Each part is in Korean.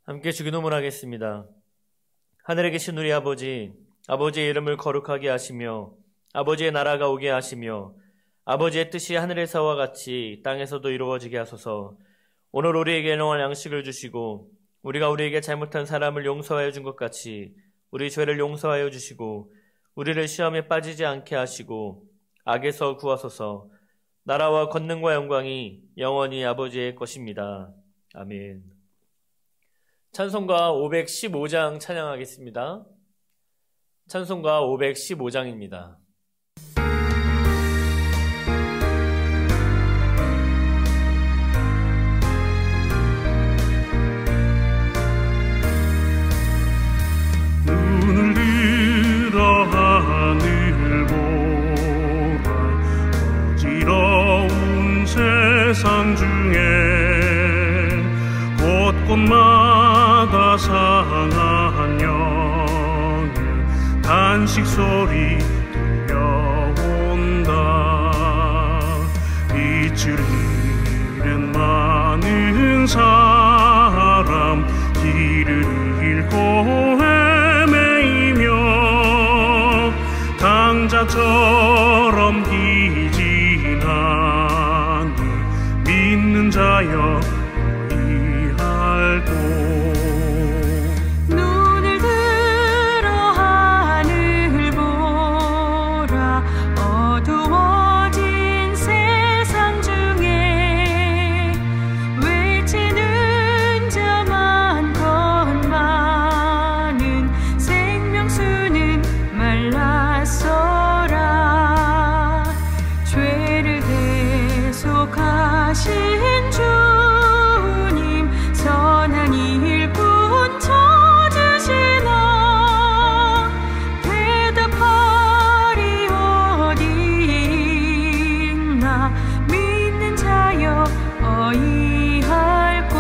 함께 주기도문 하겠습니다. 하늘에 계신 우리 아버지, 아버지의 이름을 거룩하게 하시며 아버지의 나라가 오게 하시며 아버지의 뜻이 하늘에서와 같이 땅에서도 이루어지게 하소서. 오늘 우리에게 일용할 양식을 주시고 우리가 우리에게 잘못한 사람을 용서하여 준 것 같이 우리 죄를 용서하여 주시고 우리를 시험에 빠지지 않게 하시고 악에서 구하소서. 나라와 권능과 영광이 영원히 아버지의 것입니다. 아멘. 찬송가 515장 찬양하겠습니다. 찬송가 515장입니다. 눈을 들어 하늘 보라. 어지러운 세상 중에 곳곳마다 상한 영의 탄식 소리 들려온다. 빛을 잃은 많은 사람, 길을 잃고 헤매이며 강자처럼 기진하니 믿는 자여 눈을 들어 하늘 보라. 어두워진 세상 중에 외치는 자 많건 많은 생명수는 말랐어라. 죄를 대속하신 주님, 선한 일꾼 찾으시나. 대답하리 어디 있나. 믿는 자여 어이할 곳.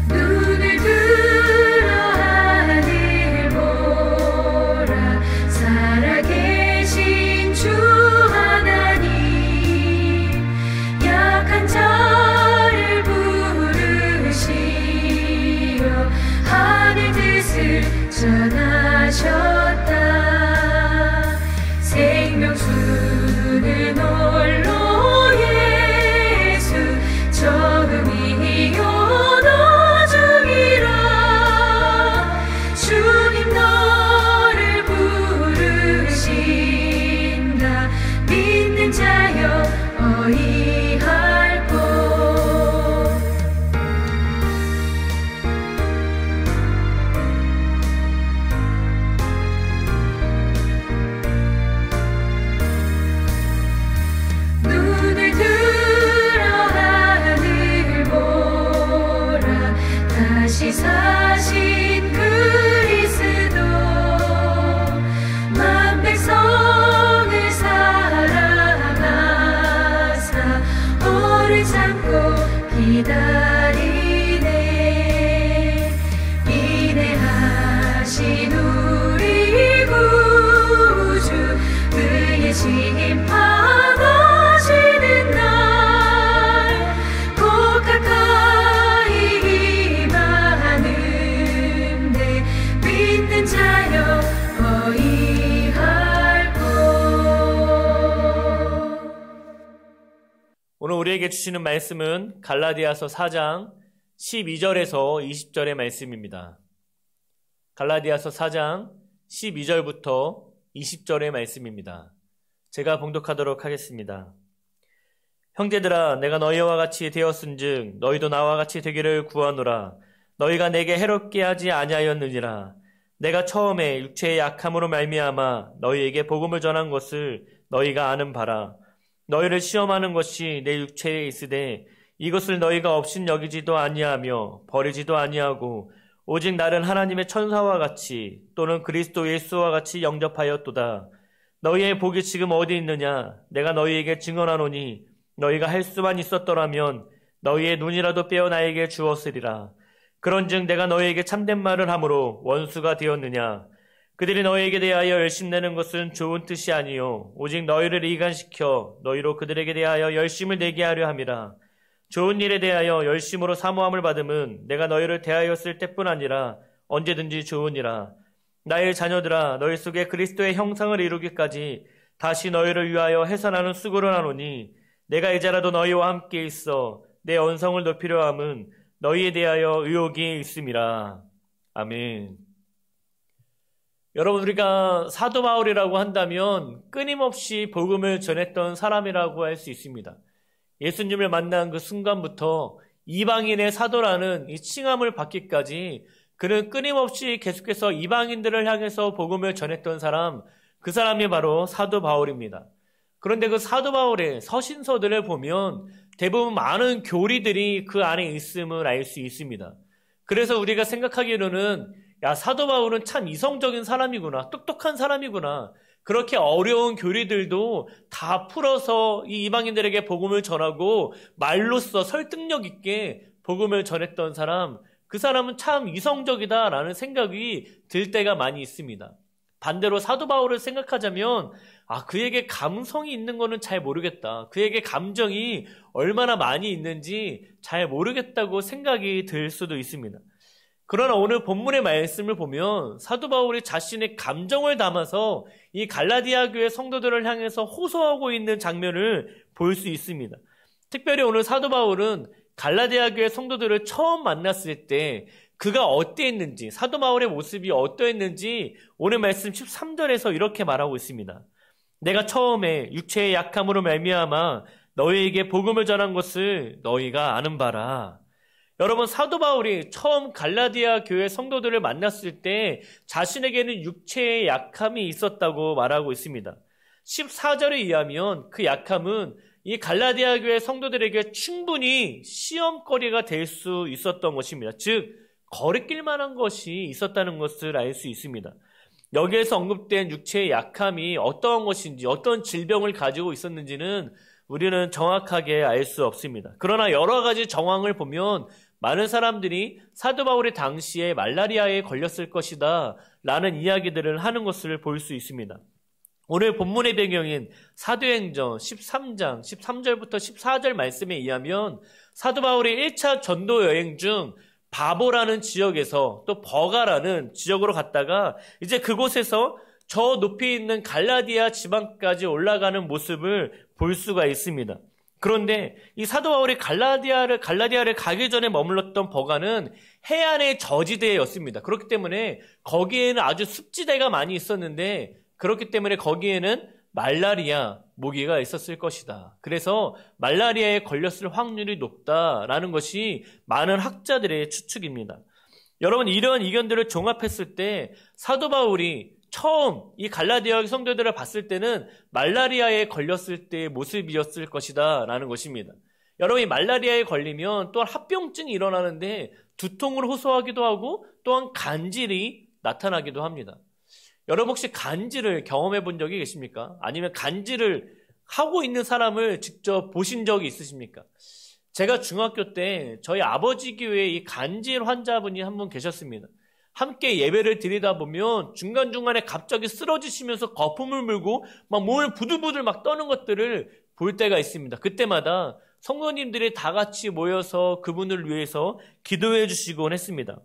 눈을 들어 하늘 보라. 살아계신 주 하나님, 약한 자를 부르시어 하늘 뜻을 전하셨다. 생명수는 홀로 예수, 처음이요 나중이라. 주님 너를 부르신다. 믿는 자여 어이할 곳. 눈을 들어 하늘 보라. 다시 사신 그리스도, 만 백성을 사랑하사 오래 참고 기다리네. 인내하신 우리 구주, 그의 심판하시는 날 곧 가까이 임하는데 믿는 자여 어이할 곳. 오늘 우리에게 주시는 말씀은 갈라디아서 4장 12절에서 20절의 말씀입니다. 갈라디아서 4장 12절부터 20절의 말씀입니다. 제가 봉독하도록 하겠습니다. 형제들아, 내가 너희와 같이 되었은즉 너희도 나와 같이 되기를 구하노라. 너희가 내게 해롭게 하지 아니하였느니라. 내가 처음에 육체의 약함으로 말미암아 너희에게 복음을 전한 것을 너희가 아는 바라. 너희를 시험하는 것이 내 육체에 있으되 이것을 너희가 없인 여기지도 아니하며 버리지도 아니하고 오직 나를 하나님의 천사와 같이 또는 그리스도 예수와 같이 영접하였도다. 너희의 복이 지금 어디 있느냐? 내가 너희에게 증언하노니 너희가 할 수만 있었더라면 너희의 눈이라도 빼어 나에게 주었으리라. 그런즉 내가 너희에게 참된 말을 함으로 원수가 되었느냐? 그들이 너희에게 대하여 열심내는 것은 좋은 뜻이 아니요 오직 너희를 이간시켜 너희로 그들에게 대하여 열심을 내게 하려 함이라. 좋은 일에 대하여 열심으로 사모함을 받음은 내가 너희를 대하였을 때뿐 아니라 언제든지 좋으니라. 나의 자녀들아, 너희 속에 그리스도의 형상을 이루기까지 다시 너희를 위하여 해산하는 수고를 하노니 내가 이제라도 너희와 함께 있어 내 언성을 높이려 함은 너희에 대하여 의욕이 있음이라. 아멘. 여러분, 우리가 사도 바울이라고 한다면 끊임없이 복음을 전했던 사람이라고 할 수 있습니다. 예수님을 만난 그 순간부터 이방인의 사도라는 이 칭함을 받기까지 그는 끊임없이 계속해서 이방인들을 향해서 복음을 전했던 사람, 그 사람이 바로 사도 바울입니다. 그런데 그 사도 바울의 서신서들을 보면 대부분 많은 교리들이 그 안에 있음을 알 수 있습니다. 그래서 우리가 생각하기로는 야, 사도 바울은 참 이성적인 사람이구나, 똑똑한 사람이구나, 그렇게 어려운 교리들도 다 풀어서 이 이방인들에게 복음을 전하고 말로써 설득력 있게 복음을 전했던 사람, 그 사람은 참 이성적이다라는 생각이 들 때가 많이 있습니다. 반대로 사도 바울을 생각하자면 그에게 감성이 있는 거는 잘 모르겠다. 그에게 감정이 얼마나 많이 있는지 잘 모르겠다고 생각이 들 수도 있습니다. 그러나 오늘 본문의 말씀을 보면 사도 바울이 자신의 감정을 담아서 이 갈라디아 교회 성도들을 향해서 호소하고 있는 장면을 볼 수 있습니다. 특별히 오늘 사도 바울은 갈라디아 교회 성도들을 처음 만났을 때 그가 어땠는지, 사도 바울의 모습이 어떠했는지 오늘 말씀 13절에서 이렇게 말하고 있습니다. 내가 처음에 육체의 약함으로 말미암아 너희에게 복음을 전한 것을 너희가 아는 바라. 여러분, 사도 바울이 처음 갈라디아 교회 성도들을 만났을 때 자신에게는 육체의 약함이 있었다고 말하고 있습니다. 14절에 의하면 그 약함은 이 갈라디아 교회 성도들에게 충분히 시험거리가 될 수 있었던 것입니다. 즉, 거리낄 만한 것이 있었다는 것을 알 수 있습니다. 여기에서 언급된 육체의 약함이 어떠한 것인지, 어떤 질병을 가지고 있었는지는 우리는 정확하게 알 수 없습니다. 그러나 여러 가지 정황을 보면 많은 사람들이 사도 바울의 당시에 말라리아에 걸렸을 것이다 라는 이야기들을 하는 것을 볼 수 있습니다. 오늘 본문의 배경인 사도행전 13장 13절부터 14절 말씀에 의하면 사도 바울이 1차 전도 여행 중 바보라는 지역에서 또 버가라는 지역으로 갔다가 이제 그곳에서 저 높이 있는 갈라디아 지방까지 올라가는 모습을 볼 수가 있습니다. 그런데 이 사도 바울이 갈라디아를 가기 전에 머물렀던 버가는 해안의 저지대였습니다. 그렇기 때문에 거기에는 아주 습지대가 많이 있었는데 그렇기 때문에 거기에는 말라리아 모기가 있었을 것이다. 그래서 말라리아에 걸렸을 확률이 높다라는 것이 많은 학자들의 추측입니다. 여러분, 이런 의견들을 종합했을 때 사도 바울이 처음 이 갈라디아 성도들을 봤을 때는 말라리아에 걸렸을 때의 모습이었을 것이다 라는 것입니다. 여러분, 이 말라리아에 걸리면 또한 합병증이 일어나는데 두통을 호소하기도 하고 또한 간질이 나타나기도 합니다. 여러분, 혹시 간질을 경험해 본 적이 계십니까? 아니면 간질을 하고 있는 사람을 직접 보신 적이 있으십니까? 제가 중학교 때 저희 아버지 교회에 이 간질 환자분이 한 분 계셨습니다. 함께 예배를 드리다 보면 중간중간에 갑자기 쓰러지시면서 거품을 물고 막 몸을 부들부들 막 떠는 것들을 볼 때가 있습니다. 그때마다 성도님들이 다 같이 모여서 그분을 위해서 기도해 주시곤 했습니다.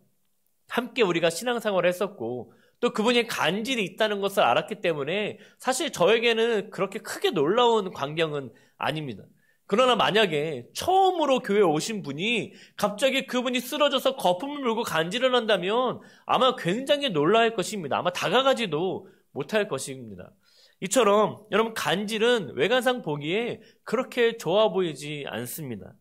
함께 우리가 신앙생활을 했었고 또 그분이 간질이 있다는 것을 알았기 때문에 사실 저에게는 그렇게 크게 놀라운 광경은 아닙니다. 그러나 만약에 처음으로 교회에 오신 분이 갑자기 그분이 쓰러져서 거품을 물고 간질을 한다면 아마 굉장히 놀랄 것입니다. 아마 다가가지도 못할 것입니다. 이처럼 여러분, 간질은 외관상 보기에 그렇게 좋아 보이지 않습니다.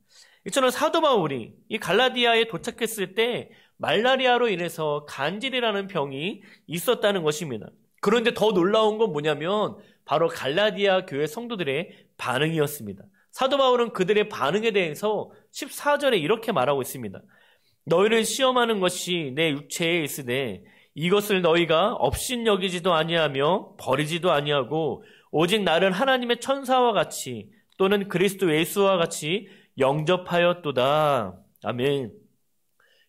이처럼 사도 바울이 이 갈라디아에 도착했을 때 말라리아로 인해서 간질이라는 병이 있었다는 것입니다. 그런데 더 놀라운 건 뭐냐면 바로 갈라디아 교회 성도들의 반응이었습니다. 사도 바울은 그들의 반응에 대해서 14절에 이렇게 말하고 있습니다. 너희를 시험하는 것이 내 육체에 있으되 이것을 너희가 업신여기지도 아니하며 버리지도 아니하고 오직 나를 하나님의 천사와 같이 또는 그리스도 예수와 같이 영접하였도다. 아멘.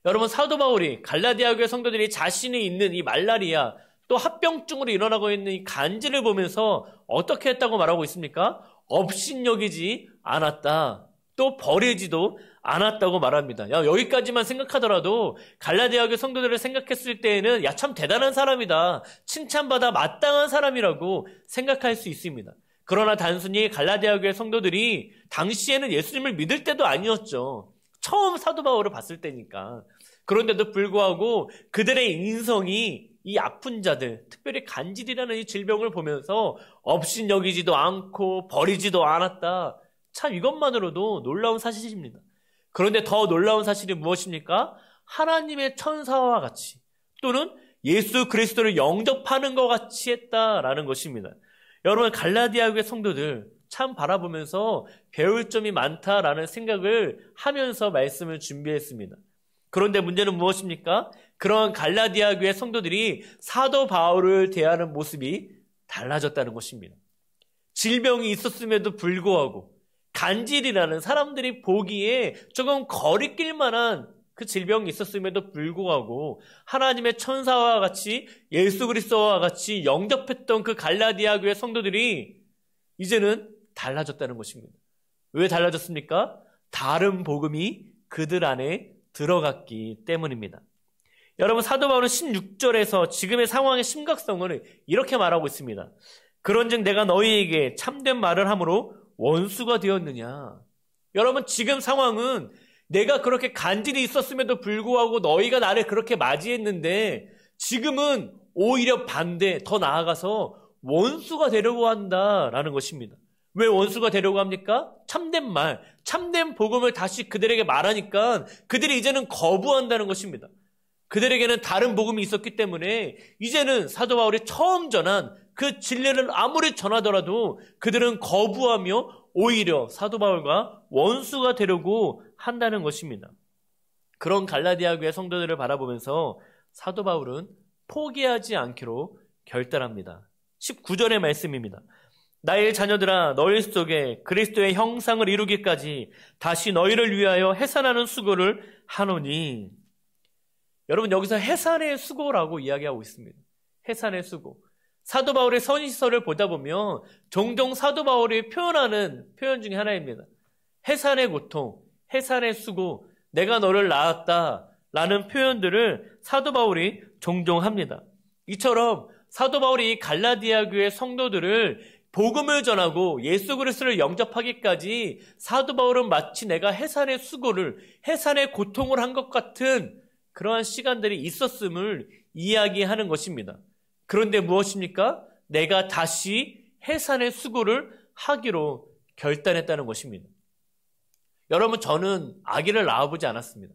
여러분, 사도 바울이 갈라디아 교회 성도들이 자신이 있는 이 말라리아, 또 합병증으로 일어나고 있는 이 간질을 보면서 어떻게 했다고 말하고 있습니까? 업신여기지 않았다. 또 버리지도 않았다고 말합니다. 여기까지만 생각하더라도 갈라디아교회 성도들을 생각했을 때에는 참 대단한 사람이다. 칭찬받아 마땅한 사람이라고 생각할 수 있습니다. 그러나 단순히 갈라디아교회 성도들이 당시에는 예수님을 믿을 때도 아니었죠. 처음 사도 바울을 봤을 때니까. 그런데도 불구하고 그들의 인성이 이 아픈 자들, 특별히 간질이라는 이 질병을 보면서 업신여기지도 않고 버리지도 않았다. 참 이것만으로도 놀라운 사실입니다. 그런데 더 놀라운 사실이 무엇입니까? 하나님의 천사와 같이 또는 예수 그리스도를 영접하는 것 같이 했다라는 것입니다. 여러분, 갈라디아교회 성도들 참 바라보면서 배울 점이 많다라는 생각을 하면서 말씀을 준비했습니다. 그런데 문제는 무엇입니까? 그런 갈라디아교회 성도들이 사도 바울을 대하는 모습이 달라졌다는 것입니다. 질병이 있었음에도 불구하고 간질이라는 사람들이 보기에 조금 거리낄 만한 그 질병이 있었음에도 불구하고 하나님의 천사와 같이 예수 그리스도와 같이 영접했던 그 갈라디아 교회 성도들이 이제는 달라졌다는 것입니다. 왜 달라졌습니까? 다른 복음이 그들 안에 들어갔기 때문입니다. 여러분, 사도 바울은 16절에서 지금의 상황의 심각성을 이렇게 말하고 있습니다. 그런즉 내가 너희에게 참된 말을 함으로 원수가 되었느냐. 여러분, 지금 상황은 내가 그렇게 간질이 있었음에도 불구하고 너희가 나를 그렇게 맞이했는데 지금은 오히려 반대, 더 나아가서 원수가 되려고 한다라는 것입니다. 왜 원수가 되려고 합니까? 참된 말, 참된 복음을 다시 그들에게 말하니까 그들이 이제는 거부한다는 것입니다. 그들에게는 다른 복음이 있었기 때문에 이제는 사도 바울이 처음 전한 그 진리를 아무리 전하더라도 그들은 거부하며 오히려 사도 바울과 원수가 되려고 한다는 것입니다. 그런 갈라디아 교회 성도들을 바라보면서 사도 바울은 포기하지 않기로 결단합니다. 19절의 말씀입니다. 나의 자녀들아, 너희 속에 그리스도의 형상을 이루기까지 다시 너희를 위하여 해산하는 수고를 하노니. 여러분, 여기서 해산의 수고라고 이야기하고 있습니다. 해산의 수고. 사도 바울의 선지서를 보다 보면 종종 사도 바울이 표현하는 표현 중에 하나입니다. 해산의 고통, 해산의 수고, 내가 너를 낳았다 라는 표현들을 사도 바울이 종종 합니다. 이처럼 사도 바울이 갈라디아 교회 성도들을 복음을 전하고 예수 그리스도를 영접하기까지 사도 바울은 마치 내가 해산의 수고를, 해산의 고통을 한 것 같은 그러한 시간들이 있었음을 이야기하는 것입니다. 그런데 무엇입니까? 내가 다시 해산의 수고를 하기로 결단했다는 것입니다. 여러분, 저는 아기를 낳아보지 않았습니다.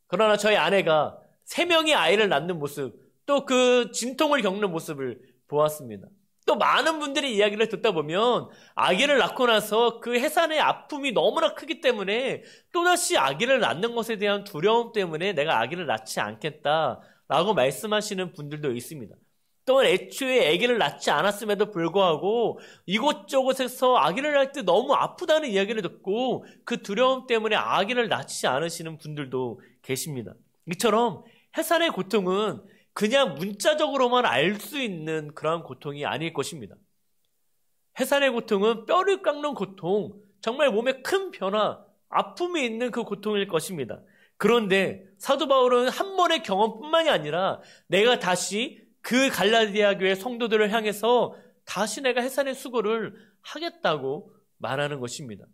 그러나 저희 아내가 3명의 아이를 낳는 모습, 또 그 진통을 겪는 모습을 보았습니다. 또 많은 분들이 이야기를 듣다 보면 아기를 낳고 나서 그 해산의 아픔이 너무나 크기 때문에 또다시 아기를 낳는 것에 대한 두려움 때문에 내가 아기를 낳지 않겠다라고 말씀하시는 분들도 있습니다. 또는 애초에 아기를 낳지 않았음에도 불구하고 이곳저곳에서 아기를 낳을 때 너무 아프다는 이야기를 듣고 그 두려움 때문에 아기를 낳지 않으시는 분들도 계십니다. 이처럼 해산의 고통은 그냥 문자적으로만 알 수 있는 그러한 고통이 아닐 것입니다. 해산의 고통은 뼈를 깎는 고통, 정말 몸에 큰 변화, 아픔이 있는 그 고통일 것입니다. 그런데 사도 바울은 한 번의 경험뿐만이 아니라 내가 다시 그 갈라디아 교회 성도들을 향해서 다시 내가 해산의 수고를 하겠다고 말하는 것입니다.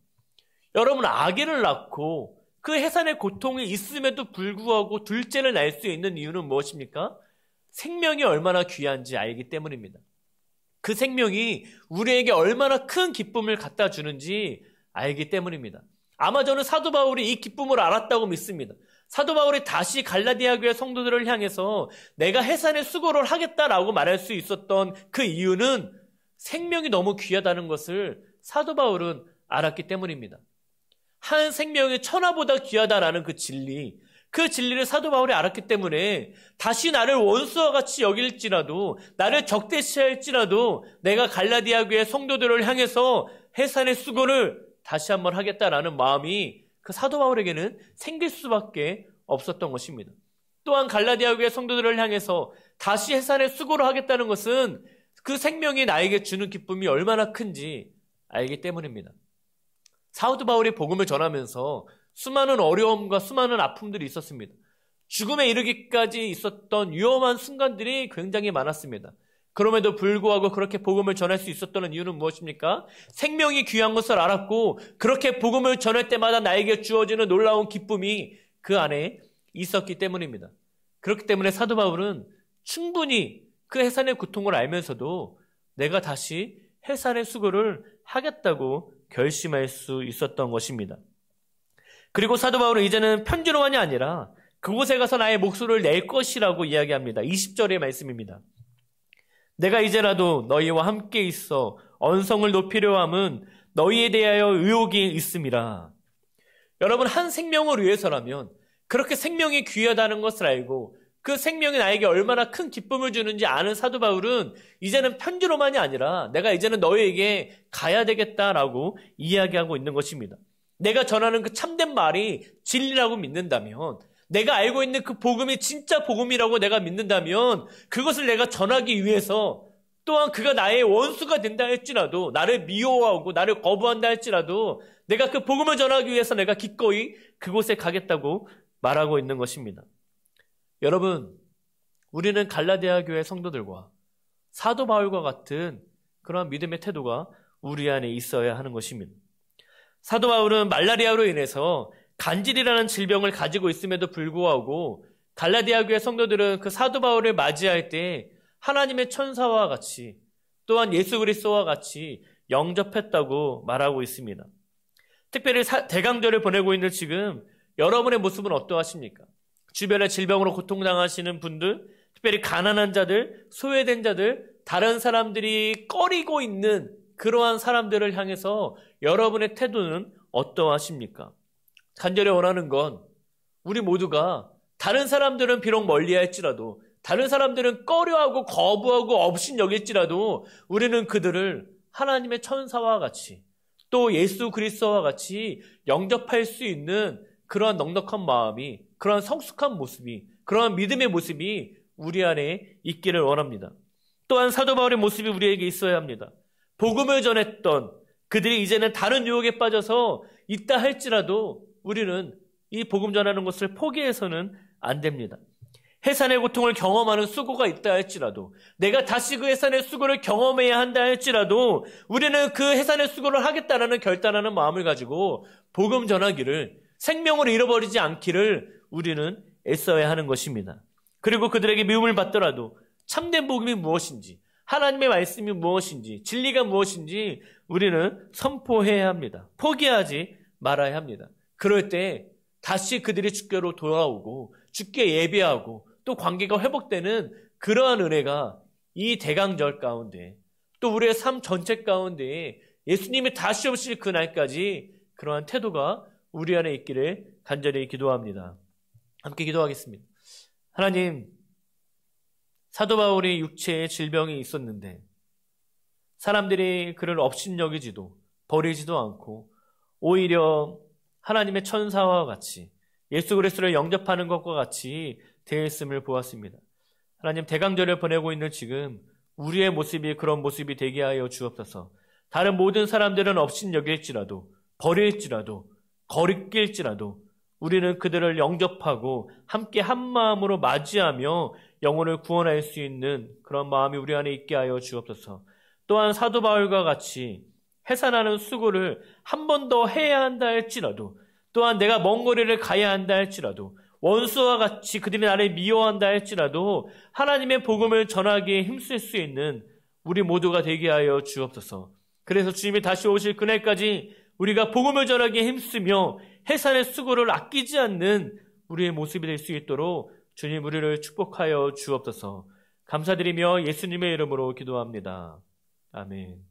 여러분, 아기를 낳고 그 해산의 고통이 있음에도 불구하고 둘째를 낳을 수 있는 이유는 무엇입니까? 생명이 얼마나 귀한지 알기 때문입니다. 그 생명이 우리에게 얼마나 큰 기쁨을 갖다 주는지 알기 때문입니다. 아마 저는 사도 바울이 이 기쁨을 알았다고 믿습니다. 사도 바울이 다시 갈라디아 교회 성도들을 향해서 내가 해산의 수고를 하겠다라고 말할 수 있었던 그 이유는 생명이 너무 귀하다는 것을 사도 바울은 알았기 때문입니다. 한 생명이 천하보다 귀하다라는 그 진리를 사도 바울이 알았기 때문에 다시 나를 원수와 같이 여길지라도, 나를 적대시할지라도 내가 갈라디아 교회 성도들을 향해서 해산의 수고를 다시 한번 하겠다라는 마음이 그 사도 바울에게는 생길 수밖에 없었던 것입니다. 또한 갈라디아 교회 성도들을 향해서 다시 해산의 수고를 하겠다는 것은 그 생명이 나에게 주는 기쁨이 얼마나 큰지 알기 때문입니다. 사도 바울이 복음을 전하면서 수많은 어려움과 수많은 아픔들이 있었습니다. 죽음에 이르기까지 있었던 위험한 순간들이 굉장히 많았습니다. 그럼에도 불구하고 그렇게 복음을 전할 수 있었던 이유는 무엇입니까? 생명이 귀한 것을 알았고 그렇게 복음을 전할 때마다 나에게 주어지는 놀라운 기쁨이 그 안에 있었기 때문입니다. 그렇기 때문에 사도 바울은 충분히 그 해산의 고통을 알면서도 내가 다시 해산의 수고를 하겠다고 결심할 수 있었던 것입니다. 그리고 사도 바울은 이제는 편지로만이 아니라 그곳에 가서 나의 목소리를 낼 것이라고 이야기합니다. 20절의 말씀입니다. 내가 이제라도 너희와 함께 있어 언성을 높이려 함은 너희에 대하여 의혹이 있음이라. 여러분, 한 생명을 위해서라면 그렇게 생명이 귀하다는 것을 알고 그 생명이 나에게 얼마나 큰 기쁨을 주는지 아는 사도 바울은 이제는 편지로만이 아니라 내가 이제는 너희에게 가야 되겠다라고 이야기하고 있는 것입니다. 내가 전하는 그 참된 말이 진리라고 믿는다면, 내가 알고 있는 그 복음이 진짜 복음이라고 내가 믿는다면 그것을 내가 전하기 위해서, 또한 그가 나의 원수가 된다 할지라도, 나를 미워하고 나를 거부한다 할지라도 내가 그 복음을 전하기 위해서 내가 기꺼이 그곳에 가겠다고 말하고 있는 것입니다. 여러분, 우리는 갈라디아 교회 성도들과 사도 바울과 같은 그러한 믿음의 태도가 우리 안에 있어야 하는 것입니다. 사도 바울은 말라리아로 인해서 간질이라는 질병을 가지고 있음에도 불구하고 갈라디아 교회 성도들은 그 사도 바울을 맞이할 때 하나님의 천사와 같이, 또한 예수 그리스도와 같이 영접했다고 말하고 있습니다. 특별히 대강절을 보내고 있는 지금 여러분의 모습은 어떠하십니까? 주변에 질병으로 고통당하시는 분들, 특별히 가난한 자들, 소외된 자들, 다른 사람들이 꺼리고 있는 그러한 사람들을 향해서 여러분의 태도는 어떠하십니까? 간절히 원하는 건 우리 모두가 다른 사람들은 비록 멀리 할지라도, 다른 사람들은 꺼려하고 거부하고 업신여길지라도 우리는 그들을 하나님의 천사와 같이, 또 예수 그리스도와 같이 영접할 수 있는 그러한 넉넉한 마음이, 그러한 성숙한 모습이, 그러한 믿음의 모습이 우리 안에 있기를 원합니다. 또한 사도 바울의 모습이 우리에게 있어야 합니다. 복음을 전했던 그들이 이제는 다른 유혹에 빠져서 있다 할지라도 우리는 이 복음 전하는 것을 포기해서는 안 됩니다. 해산의 고통을 경험하는 수고가 있다 할지라도, 내가 다시 그 해산의 수고를 경험해야 한다 할지라도 우리는 그 해산의 수고를 하겠다라는 결단하는 마음을 가지고 복음 전하기를, 생명을 잃어버리지 않기를 우리는 애써야 하는 것입니다. 그리고 그들에게 미움을 받더라도 참된 복음이 무엇인지, 하나님의 말씀이 무엇인지, 진리가 무엇인지 우리는 선포해야 합니다. 포기하지 말아야 합니다. 그럴 때 다시 그들이 주께로 돌아오고 주께 예배하고 또 관계가 회복되는 그러한 은혜가 이 대강절 가운데, 또 우리의 삶 전체 가운데 예수님이 다시 오실 그날까지 그러한 태도가 우리 안에 있기를 간절히 기도합니다. 함께 기도하겠습니다. 하나님, 사도 바울이 육체에 질병이 있었는데 사람들이 그를 업신여기지도 버리지도 않고 오히려 하나님의 천사와 같이 예수 그리스도를 영접하는 것과 같이 대했음을 보았습니다. 하나님, 대강절을 보내고 있는 지금 우리의 모습이 그런 모습이 되게 하여 주옵소서. 다른 모든 사람들은 업신여길지라도, 버릴지라도, 거리낄지라도 우리는 그들을 영접하고 함께 한 마음으로 맞이하며 영혼을 구원할 수 있는 그런 마음이 우리 안에 있게 하여 주옵소서. 또한 사도 바울과 같이 해산하는 수고를 한 번 더 해야 한다 할지라도, 또한 내가 먼 거리를 가야 한다 할지라도, 원수와 같이 그들이 나를 미워한다 할지라도 하나님의 복음을 전하기에 힘쓸 수 있는 우리 모두가 되게 하여 주옵소서. 그래서 주님이 다시 오실 그날까지 우리가 복음을 전하기에 힘쓰며 해산의 수고를 아끼지 않는 우리의 모습이 될 수 있도록 주님 우리를 축복하여 주옵소서. 감사드리며 예수님의 이름으로 기도합니다. 아멘.